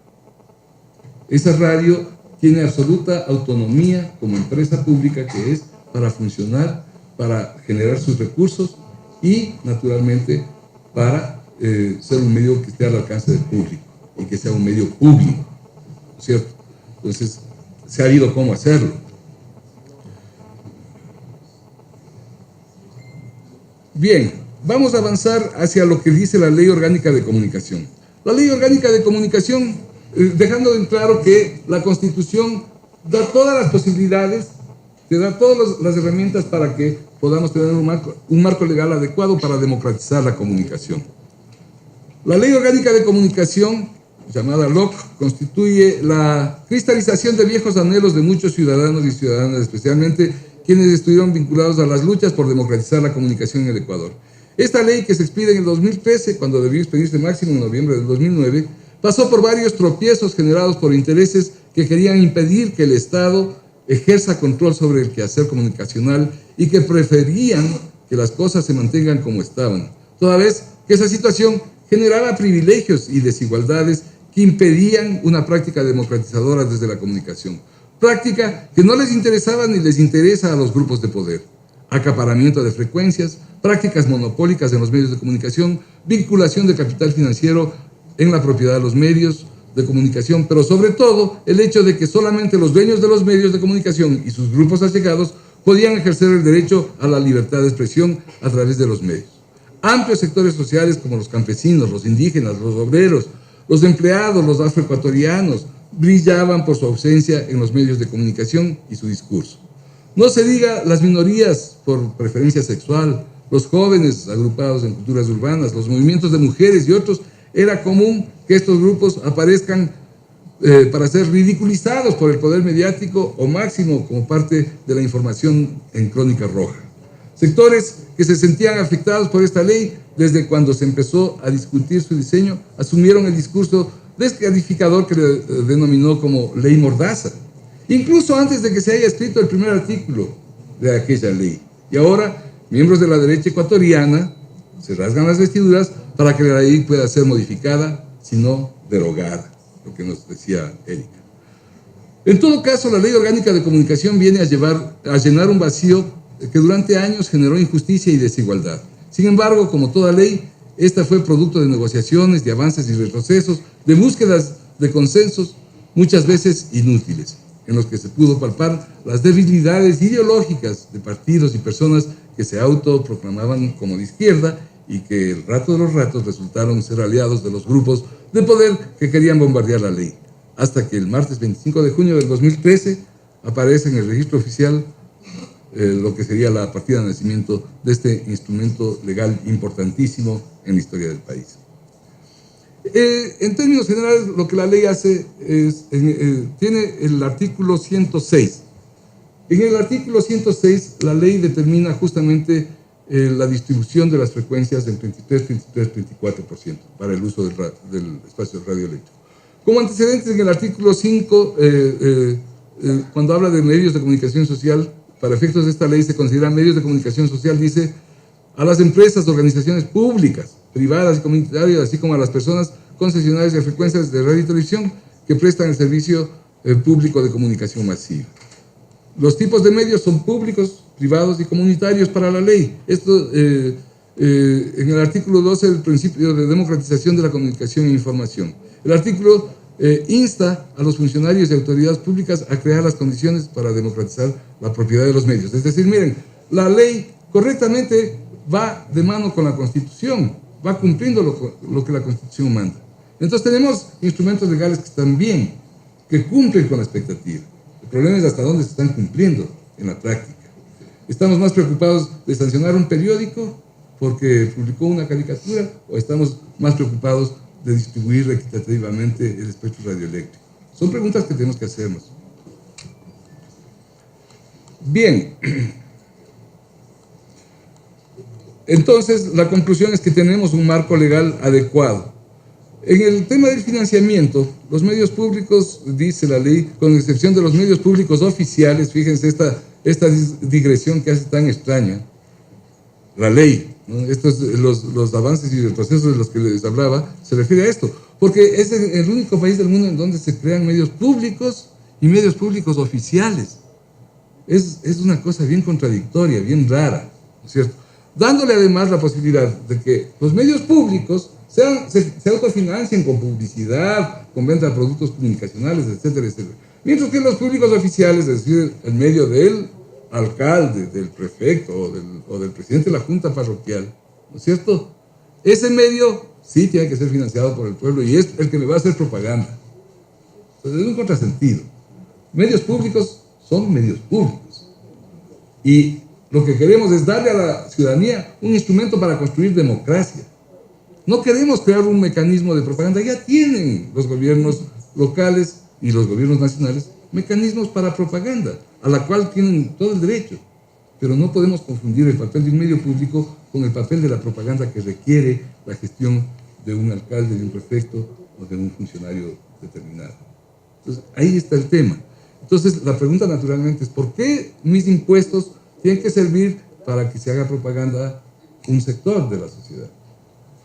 Esa radio tiene absoluta autonomía como empresa pública que es para funcionar, para generar sus recursos y, naturalmente, para ser un medio que esté al alcance del público y que sea un medio público, ¿no es cierto? Entonces, se ha habido cómo hacerlo. Bien, vamos a avanzar hacia lo que dice la Ley Orgánica de Comunicación. La Ley Orgánica de Comunicación, dejando en claro que la Constitución da todas las posibilidades, te da todas las herramientas para que podamos tener un marco legal adecuado para democratizar la comunicación. La Ley Orgánica de Comunicación, llamada LOC, constituye la cristalización de viejos anhelos de muchos ciudadanos y ciudadanas, especialmente quienes estuvieron vinculados a las luchas por democratizar la comunicación en el Ecuador. Esta ley, que se expide en el 2013, cuando debió expedirse máximo en noviembre del 2009, pasó por varios tropiezos generados por intereses que querían impedir que el Estado ejerza control sobre el quehacer comunicacional y que preferían que las cosas se mantengan como estaban, toda vez que esa situación generaba privilegios y desigualdades que impedían una práctica democratizadora desde la comunicación, práctica que no les interesaba ni les interesa a los grupos de poder. Acaparamiento de frecuencias, prácticas monopólicas en los medios de comunicación, vinculación de capital financiero en la propiedad de los medios de comunicación, pero sobre todo el hecho de que solamente los dueños de los medios de comunicación y sus grupos allegados podían ejercer el derecho a la libertad de expresión a través de los medios. Amplios sectores sociales como los campesinos, los indígenas, los obreros, los empleados, los afroecuatorianos, brillaban por su ausencia en los medios de comunicación y su discurso. No se diga las minorías por preferencia sexual, los jóvenes agrupados en culturas urbanas, los movimientos de mujeres y otros. Era común que estos grupos aparezcan para ser ridiculizados por el poder mediático o máximo como parte de la información en crónica roja. Sectores que se sentían afectados por esta ley desde cuando se empezó a discutir su diseño asumieron el discurso descalificador que le denominó como ley mordaza, incluso antes de que se haya escrito el primer artículo de aquella ley. Y ahora, miembros de la derecha ecuatoriana se rasgan las vestiduras para que la ley pueda ser modificada, sino derogada, lo que nos decía Erika. En todo caso, la Ley Orgánica de Comunicación viene a llenar un vacío que durante años generó injusticia y desigualdad. Sin embargo, como toda ley, esta fue producto de negociaciones, de avances y retrocesos, de búsquedas de consensos, muchas veces inútiles, en los que se pudo palpar las debilidades ideológicas de partidos y personas que se autoproclamaban como de izquierda y que el rato de los ratos resultaron ser aliados de los grupos de poder que querían bombardear la ley, hasta que el martes 25 de junio del 2013 aparece en el registro oficial lo que sería la partida de nacimiento de este instrumento legal importantísimo en la historia del país. En términos generales, lo que la ley hace es, tiene el artículo 106. En el artículo 106, la ley determina justamente la distribución de las frecuencias del 23, 33, 34% para el uso del espacio radioeléctrico. Como antecedentes, en el artículo 5, cuando habla de medios de comunicación social, para efectos de esta ley se consideran medios de comunicación social, dice, a las empresas, organizaciones públicas, privadas y comunitarias, así como a las personas concesionarias de frecuencias de radio y televisión que prestan el servicio público de comunicación masiva. Los tipos de medios son públicos, privados y comunitarios para la ley. Esto, en el artículo 12, el principio de democratización de la comunicación e información. El artículo insta a los funcionarios y autoridades públicas a crear las condiciones para democratizar la propiedad de los medios. Es decir, miren, la ley correctamente va de mano con la Constitución, va cumpliendo lo que la Constitución manda. Entonces tenemos instrumentos legales que están bien, que cumplen con la expectativa. El problema es hasta dónde se están cumpliendo en la práctica. ¿Estamos más preocupados de sancionar un periódico porque publicó una caricatura o estamos más preocupados de distribuir equitativamente el espectro radioeléctrico? Son preguntas que tenemos que hacernos. Bien. Entonces, la conclusión es que tenemos un marco legal adecuado. En el tema del financiamiento, los medios públicos, dice la ley, con excepción de los medios públicos oficiales, fíjense esta digresión que hace tan extraña, la ley, ¿no? Estos, los avances y retrocesos de los que les hablaba, se refiere a esto, porque es el único país del mundo en donde se crean medios públicos y medios públicos oficiales. Es una cosa bien contradictoria, bien rara, ¿no es cierto? dándole además la posibilidad de que los medios públicos se autofinancien con publicidad, con venta de productos comunicacionales, etcétera, etcétera. Mientras que los públicos oficiales, es decir, el medio del alcalde, del prefecto o del presidente de la junta parroquial, ¿no es cierto? Ese medio sí tiene que ser financiado por el pueblo y es el que me va a hacer propaganda. Entonces es un contrasentido. Medios públicos son medios públicos. Y lo que queremos es darle a la ciudadanía un instrumento para construir democracia. No queremos crear un mecanismo de propaganda. Ya tienen los gobiernos locales y los gobiernos nacionales mecanismos para propaganda, a la cual tienen todo el derecho. Pero no podemos confundir el papel de un medio público con el papel de la propaganda que requiere la gestión de un alcalde, de un prefecto o de un funcionario determinado. Entonces, ahí está el tema. Entonces, la pregunta naturalmente es, ¿por qué mis impuestos tienen que servir para que se haga propaganda un sector de la sociedad?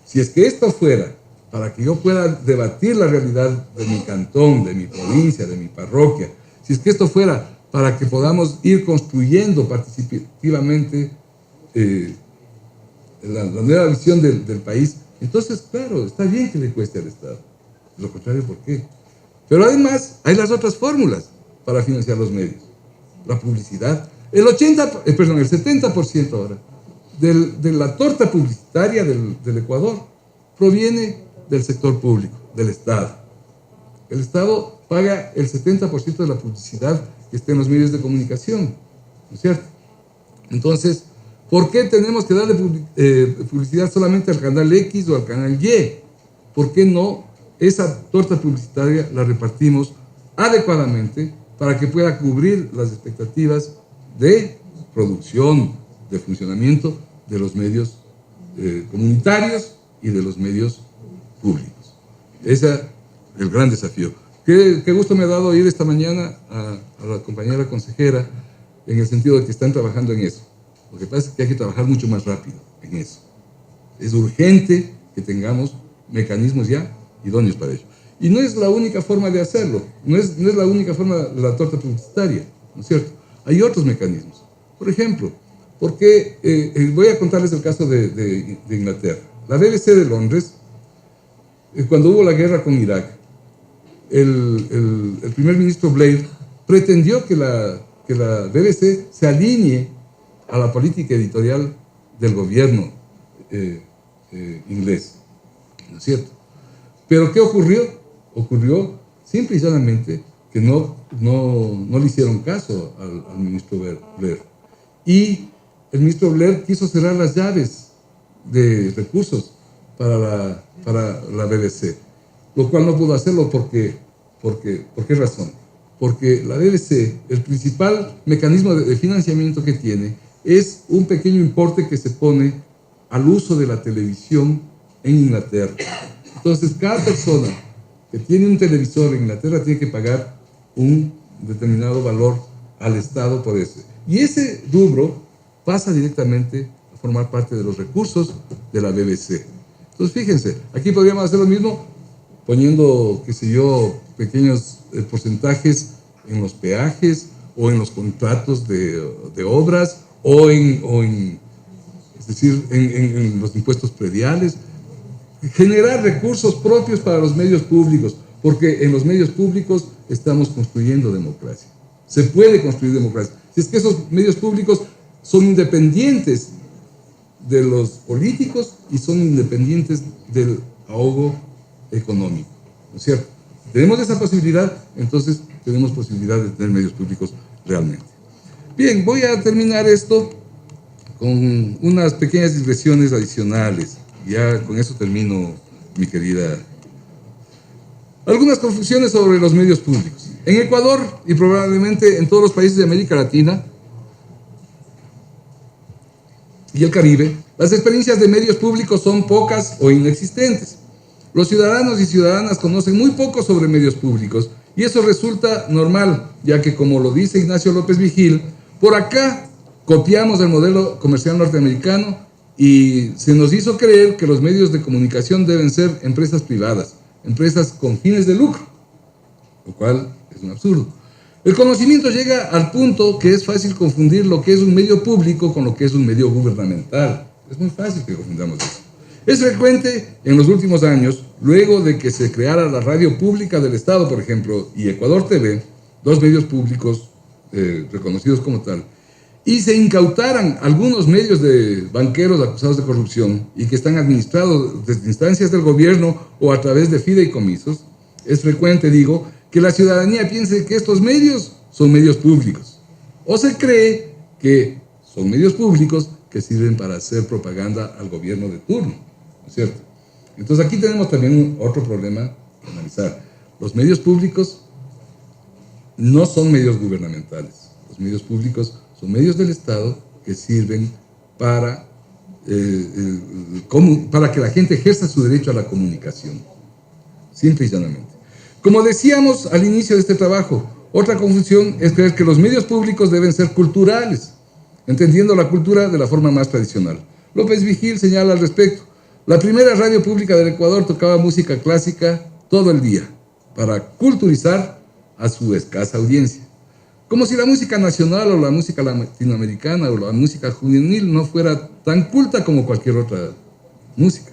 Si es que esto fuera para que yo pueda debatir la realidad de mi cantón, de mi provincia, de mi parroquia, si es que esto fuera para que podamos ir construyendo participativamente la nueva visión del país, entonces, claro, está bien que le cueste al Estado. De lo contrario, ¿por qué? Pero además, hay las otras fórmulas para financiar los medios. La publicidad. El 70% ahora de la torta publicitaria del Ecuador proviene del sector público, del Estado. El Estado paga el 70% de la publicidad que está en los medios de comunicación, ¿no es cierto? Entonces, ¿por qué tenemos que darle publicidad solamente al canal X o al canal Y? ¿Por qué no esa torta publicitaria la repartimos adecuadamente para que pueda cubrir las expectativas de producción, de funcionamiento de los medios comunitarios y de los medios públicos? Ese es el gran desafío. Qué gusto me ha dado oír esta mañana a la compañera consejera en el sentido de que están trabajando en eso. Lo que pasa es que hay que trabajar mucho más rápido en eso. Es urgente que tengamos mecanismos ya idóneos para ello. Y no es la única forma de hacerlo, no es la única forma de la torta publicitaria, ¿no es cierto? Hay otros mecanismos. Por ejemplo, porque voy a contarles el caso de Inglaterra. La BBC de Londres, cuando hubo la guerra con Irak, el primer ministro Blair pretendió que la BBC se alinee a la política editorial del gobierno inglés, ¿no es cierto? Pero ¿qué ocurrió? Ocurrió simple y llanamente que no le hicieron caso al ministro Blair. Y el ministro Blair quiso cerrar las llaves de recursos para la BBC, lo cual no pudo hacerlo ¿por qué razón? Porque la BBC, el principal mecanismo de financiamiento que tiene es un pequeño importe que se pone al uso de la televisión en Inglaterra. Entonces, cada persona que tiene un televisor en Inglaterra tiene que pagar un determinado valor al Estado por eso. Y ese rubro pasa directamente a formar parte de los recursos de la BBC. Entonces, fíjense, aquí podríamos hacer lo mismo poniendo, qué sé yo, pequeños porcentajes en los peajes o en los contratos de obras es decir, en los impuestos prediales. Generar recursos propios para los medios públicos, porque en los medios públicos estamos construyendo democracia. Se puede construir democracia. Si es que esos medios públicos son independientes de los políticos y son independientes del ahogo económico, ¿no es cierto? Tenemos esa posibilidad, entonces tenemos posibilidad de tener medios públicos realmente. Bien, voy a terminar esto con unas pequeñas digresiones adicionales. Ya con eso termino, mi querida. Algunas confusiones sobre los medios públicos. En Ecuador y probablemente en todos los países de América Latina y el Caribe, las experiencias de medios públicos son pocas o inexistentes. Los ciudadanos y ciudadanas conocen muy poco sobre medios públicos y eso resulta normal, ya que, como lo dice Ignacio López Vigil, por acá copiamos el modelo comercial norteamericano y se nos hizo creer que los medios de comunicación deben ser empresas privadas, empresas con fines de lucro, lo cual es un absurdo. El conocimiento llega al punto que es fácil confundir lo que es un medio público con lo que es un medio gubernamental. Es muy fácil que confundamos eso. Es frecuente en los últimos años, luego de que se creara la radio pública del Estado, por ejemplo, y Ecuador TV, dos medios públicos reconocidos como tal, y se incautaran algunos medios de banqueros acusados de corrupción y que están administrados desde instancias del gobierno o a través de fideicomisos, es frecuente, digo, que la ciudadanía piense que estos medios son medios públicos, o se cree que son medios públicos que sirven para hacer propaganda al gobierno de turno, ¿no es cierto? Entonces aquí tenemos también otro problema que analizar. Los medios públicos no son medios gubernamentales. Los medios públicos son medios del Estado que sirven para que la gente ejerza su derecho a la comunicación, simple y llanamente. Como decíamos al inicio de este trabajo, otra confusión es creer que los medios públicos deben ser culturales, entendiendo la cultura de la forma más tradicional. López Vigil señala al respecto: la primera radio pública del Ecuador tocaba música clásica todo el día para culturizar a su escasa audiencia. Como si la música nacional o la música latinoamericana o la música juvenil no fuera tan culta como cualquier otra música.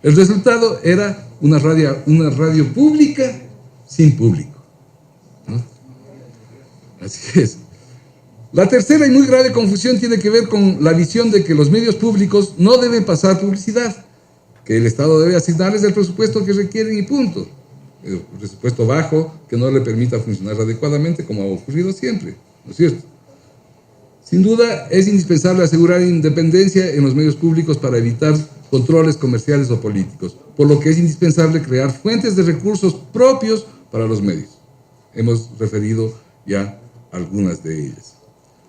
El resultado era una radio pública sin público, ¿no? Así es. La tercera y muy grave confusión tiene que ver con la visión de que los medios públicos no deben pasar publicidad, que el Estado debe asignarles el presupuesto que requieren y punto. El presupuesto bajo que no le permita funcionar adecuadamente, como ha ocurrido siempre, ¿no es cierto? Sin duda, es indispensable asegurar independencia en los medios públicos para evitar controles comerciales o políticos, por lo que es indispensable crear fuentes de recursos propios para los medios. Hemos referido ya algunas de ellas.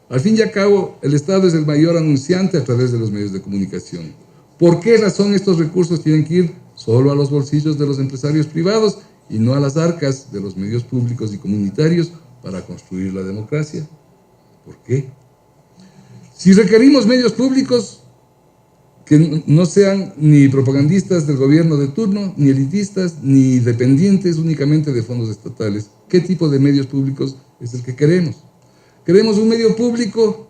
Al fin y al cabo, el Estado es el mayor anunciante a través de los medios de comunicación. ¿Por qué razón estos recursos tienen que ir solo a los bolsillos de los empresarios privados y no a las arcas de los medios públicos y comunitarios para construir la democracia? ¿Por qué? Si requerimos medios públicos que no sean ni propagandistas del gobierno de turno, ni elitistas, ni dependientes únicamente de fondos estatales, ¿qué tipo de medios públicos es el que queremos? ¿Queremos un medio público?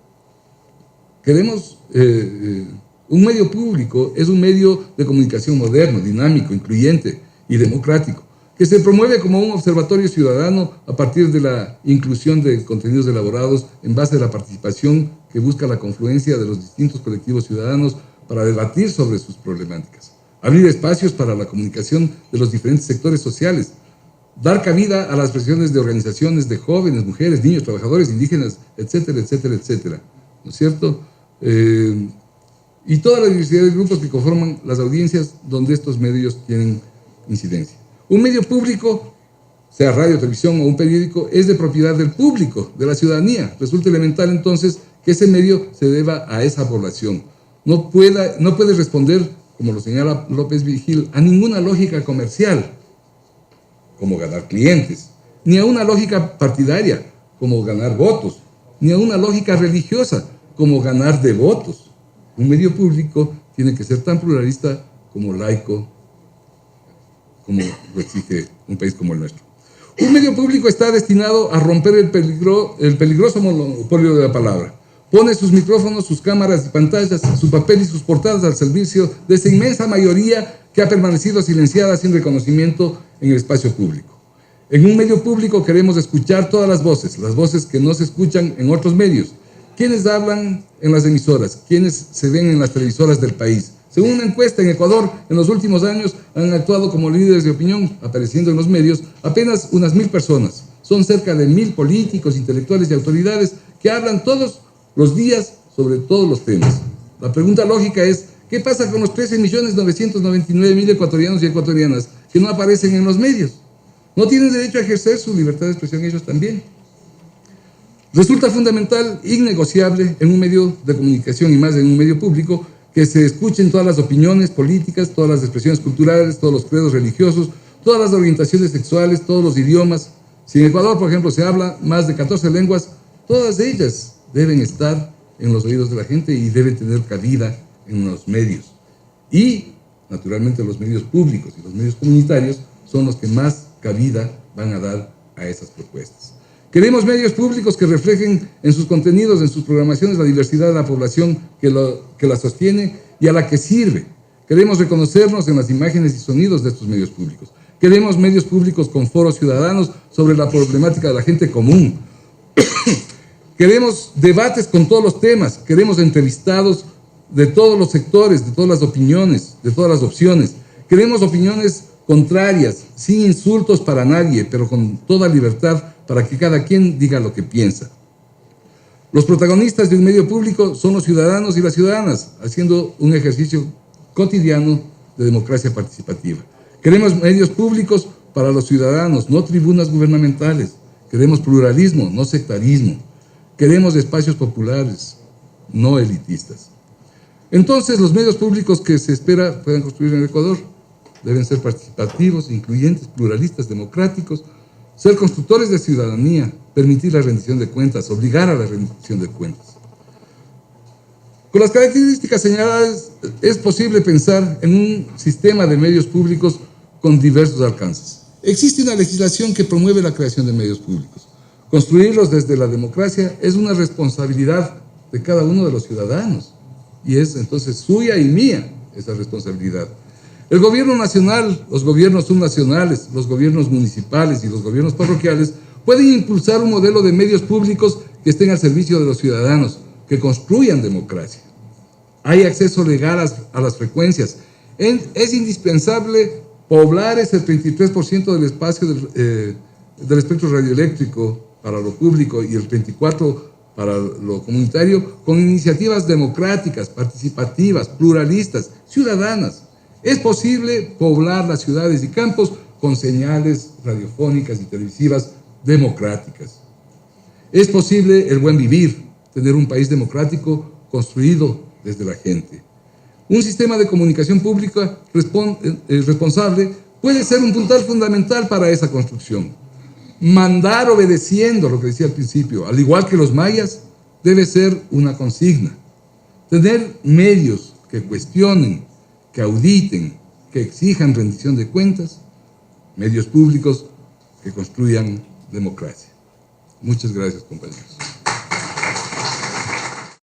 Un medio público es un medio de comunicación moderno, dinámico, incluyente y democrático, que se promueve como un observatorio ciudadano a partir de la inclusión de contenidos elaborados en base a la participación que busca la confluencia de los distintos colectivos ciudadanos para debatir sobre sus problemáticas, abrir espacios para la comunicación de los diferentes sectores sociales, dar cabida a las presiones de organizaciones de jóvenes, mujeres, niños, trabajadores, indígenas, etcétera, etcétera, etcétera, ¿no es cierto? Y toda la diversidad de grupos que conforman las audiencias donde estos medios tienen incidencia. Un medio público, sea radio, televisión o un periódico, es de propiedad del público, de la ciudadanía. Resulta elemental entonces que ese medio se deba a esa población. No puede responder, como lo señala López Vigil, a ninguna lógica comercial, como ganar clientes, ni a una lógica partidaria, como ganar votos, ni a una lógica religiosa, como ganar devotos. Un medio público tiene que ser tan pluralista como laico, como lo exige un país como el nuestro. Un medio público está destinado a romper el peligroso monopolio de la palabra. Pone sus micrófonos, sus cámaras y pantallas, su papel y sus portadas al servicio de esa inmensa mayoría que ha permanecido silenciada sin reconocimiento en el espacio público. En un medio público queremos escuchar todas las voces que no se escuchan en otros medios. ¿Quiénes hablan en las emisoras? ¿Quiénes se ven en las televisoras del país? Según una encuesta en Ecuador, en los últimos años han actuado como líderes de opinión, apareciendo en los medios, apenas unas 1000 personas. Son cerca de 1000 políticos, intelectuales y autoridades que hablan todos los días sobre todos los temas. La pregunta lógica es, ¿qué pasa con los 13.999.000 ecuatorianos y ecuatorianas que no aparecen en los medios? ¿No tienen derecho a ejercer su libertad de expresión ellos también? Resulta fundamental, innegociable, en un medio de comunicación y más en un medio público, que se escuchen todas las opiniones políticas, todas las expresiones culturales, todos los credos religiosos, todas las orientaciones sexuales, todos los idiomas. Si en Ecuador, por ejemplo, se habla más de 14 lenguas, todas ellas deben estar en los oídos de la gente y deben tener cabida en los medios. Y, naturalmente, los medios públicos y los medios comunitarios son los que más cabida van a dar a esas propuestas. Queremos medios públicos que reflejen en sus contenidos, en sus programaciones, la diversidad de la población que la sostiene y a la que sirve. Queremos reconocernos en las imágenes y sonidos de estos medios públicos. Queremos medios públicos con foros ciudadanos sobre la problemática de la gente común. Queremos debates con todos los temas. Queremos entrevistados de todos los sectores, de todas las opiniones, de todas las opciones. Queremos opiniones contrarias, sin insultos para nadie, pero con toda libertad para que cada quien diga lo que piensa. Los protagonistas de un medio público son los ciudadanos y las ciudadanas, haciendo un ejercicio cotidiano de democracia participativa. Queremos medios públicos para los ciudadanos, no tribunas gubernamentales. Queremos pluralismo, no sectarismo. Queremos espacios populares, no elitistas. Entonces, los medios públicos que se espera puedan construir en el Ecuador deben ser participativos, incluyentes, pluralistas, democráticos, ser constructores de ciudadanía, permitir la rendición de cuentas, obligar a la rendición de cuentas. Con las características señaladas, es posible pensar en un sistema de medios públicos con diversos alcances. Existe una legislación que promueve la creación de medios públicos. Construirlos desde la democracia es una responsabilidad de cada uno de los ciudadanos, y es entonces suya y mía esa responsabilidad. El gobierno nacional, los gobiernos subnacionales, los gobiernos municipales y los gobiernos parroquiales pueden impulsar un modelo de medios públicos que estén al servicio de los ciudadanos, que construyan democracia. Hay acceso legal a las frecuencias. Es indispensable poblar ese 33% del espacio del espectro radioeléctrico para lo público y el 24% para lo comunitario, con iniciativas democráticas, participativas, pluralistas, ciudadanas. Es posible poblar las ciudades y campos con señales radiofónicas y televisivas democráticas. Es posible el buen vivir, tener un país democrático construido desde la gente. Un sistema de comunicación pública responsable puede ser un puntal fundamental para esa construcción. Mandar obedeciendo, lo que decía al principio, al igual que los mayas, debe ser una consigna. Tener medios que cuestionen, que auditen, que exijan rendición de cuentas, medios públicos que construyan democracia. Muchas gracias, compañeros.